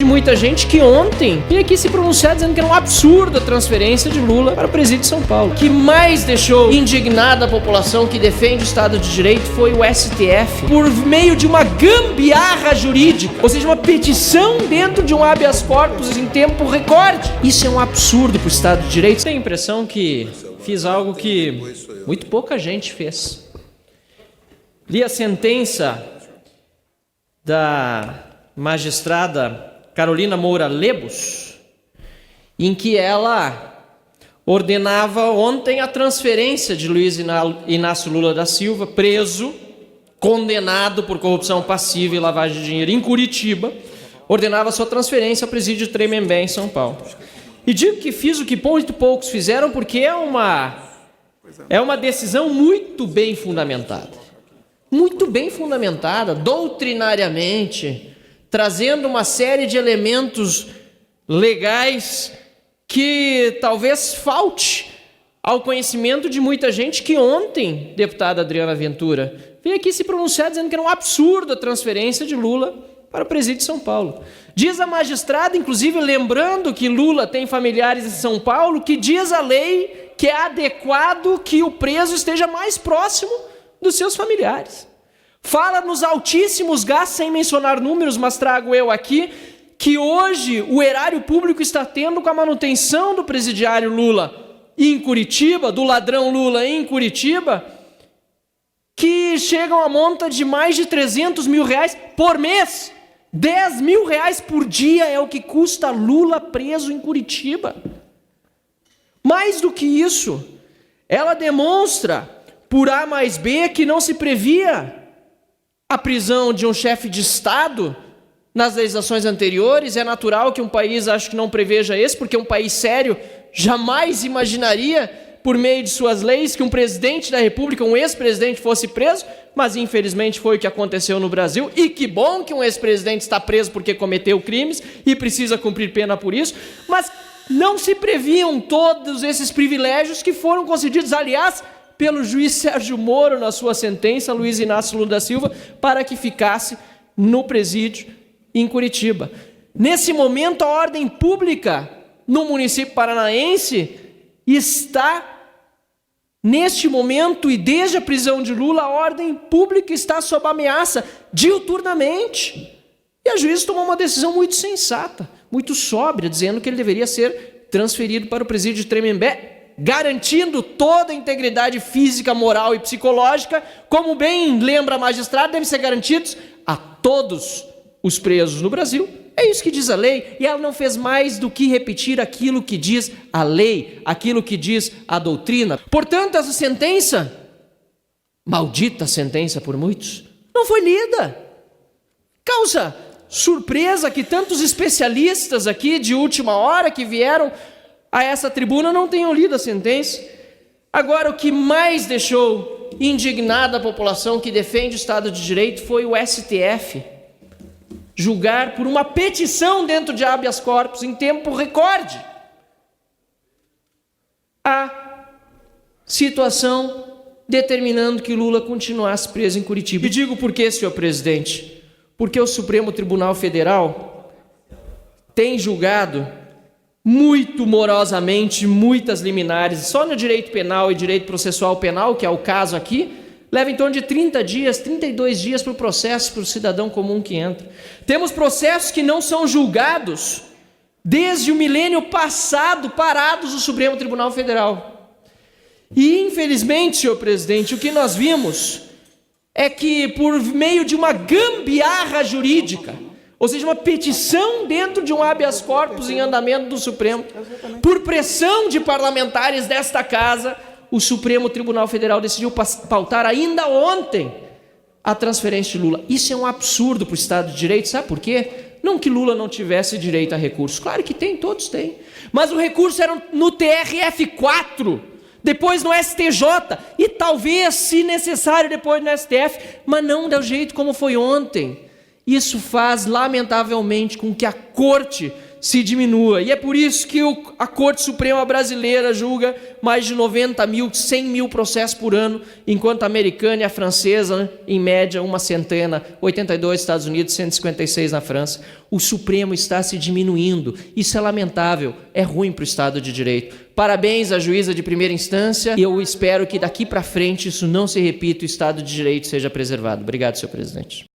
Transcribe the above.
Muita gente que ontem veio aqui se pronunciar dizendo que era um absurdo a transferência de Lula para o presídio de São Paulo. O que mais deixou indignada a população que defende o Estado de Direito foi o STF, por meio de uma gambiarra jurídica, ou seja, uma petição dentro de um habeas corpus em tempo recorde. Isso é um absurdo para o Estado de Direito. Tenho a impressão que fiz algo que muito pouca gente fez. Li a sentença da magistrada Carolina Moura Lebos, em que ela ordenava ontem a transferência de Luiz Inácio Lula da Silva, preso, condenado por corrupção passiva e lavagem de dinheiro em Curitiba, ordenava sua transferência ao presídio de Tremembé, em São Paulo. E digo que fiz o que muito poucos fizeram, porque é uma decisão muito bem fundamentada, doutrinariamente, trazendo uma série de elementos legais que talvez falte ao conhecimento de muita gente que ontem, deputada Adriana Ventura, veio aqui se pronunciar dizendo que era um absurdo a transferência de Lula para o presídio de São Paulo. Diz a magistrada, inclusive lembrando que Lula tem familiares em São Paulo, que diz a lei que é adequado que o preso esteja mais próximo dos seus familiares. Fala nos altíssimos gastos, sem mencionar números, mas trago eu aqui, que hoje o erário público está tendo com a manutenção do presidiário Lula em Curitiba, do ladrão Lula em Curitiba, que chegam a monta de mais de 300 mil reais por mês. 10 mil reais por dia é o que custa Lula preso em Curitiba. Mais do que isso, ela demonstra, por A mais B, que não se previa a prisão de um chefe de Estado nas legislações anteriores. É natural que um país, acho que não preveja esse, porque um país sério jamais imaginaria, por meio de suas leis, que um presidente da República, um ex-presidente, fosse preso, mas infelizmente foi o que aconteceu no Brasil, e que bom que um ex-presidente está preso porque cometeu crimes e precisa cumprir pena por isso, mas não se previam todos esses privilégios que foram concedidos, aliás, pelo juiz Sérgio Moro, na sua sentença, Luiz Inácio Lula da Silva, para que ficasse no presídio em Curitiba. Nesse momento, a ordem pública no município paranaense está, neste momento, e desde a prisão de Lula, a ordem pública está sob ameaça diuturnamente. E a juíza tomou uma decisão muito sensata, muito sóbria, dizendo que ele deveria ser transferido para o presídio de Tremembé, garantindo toda a integridade física, moral e psicológica, como bem lembra a magistrada, devem ser garantidos a todos os presos no Brasil. É isso que diz a lei, e ela não fez mais do que repetir aquilo que diz a lei, aquilo que diz a doutrina. Portanto, essa sentença, maldita sentença por muitos, não foi lida. Causa surpresa que tantos especialistas aqui de última hora que vieram a essa tribuna não tenham lido a sentença. Agora, o que mais deixou indignada a população que defende o Estado de Direito foi o STF julgar por uma petição dentro de habeas corpus em tempo recorde a situação determinando que Lula continuasse preso em Curitiba. E digo por quê, senhor presidente? Porque o Supremo Tribunal Federal tem julgado muito morosamente, muitas liminares, só no direito penal e direito processual penal, que é o caso aqui, leva em torno de 30 dias, 32 dias para o processo, para o cidadão comum que entra. Temos processos que não são julgados desde o milênio passado, parados no Supremo Tribunal Federal. E, infelizmente, senhor presidente, o que nós vimos é que, por meio de uma gambiarra jurídica, ou seja, uma petição dentro de um habeas corpus em andamento do Supremo, por pressão de parlamentares desta casa, o Supremo Tribunal Federal decidiu pautar ainda ontem a transferência de Lula. Isso é um absurdo para o Estado de Direito, sabe por quê? Não que Lula não tivesse direito a recurso, claro que tem, todos têm, mas o recurso era no TRF4, depois no STJ, e talvez, se necessário, depois no STF, mas não do jeito como foi ontem. Isso faz, lamentavelmente, com que a Corte se diminua. E é por isso que a Corte Suprema Brasileira julga mais de 90 mil, 100 mil processos por ano, enquanto a americana e a francesa, né, em média, uma centena, 82 nos Estados Unidos, 156 na França. O Supremo está se diminuindo. Isso é lamentável, é ruim para o Estado de Direito. Parabéns à juíza de primeira instância e eu espero que daqui para frente isso não se repita e o Estado de Direito seja preservado. Obrigado, senhor presidente.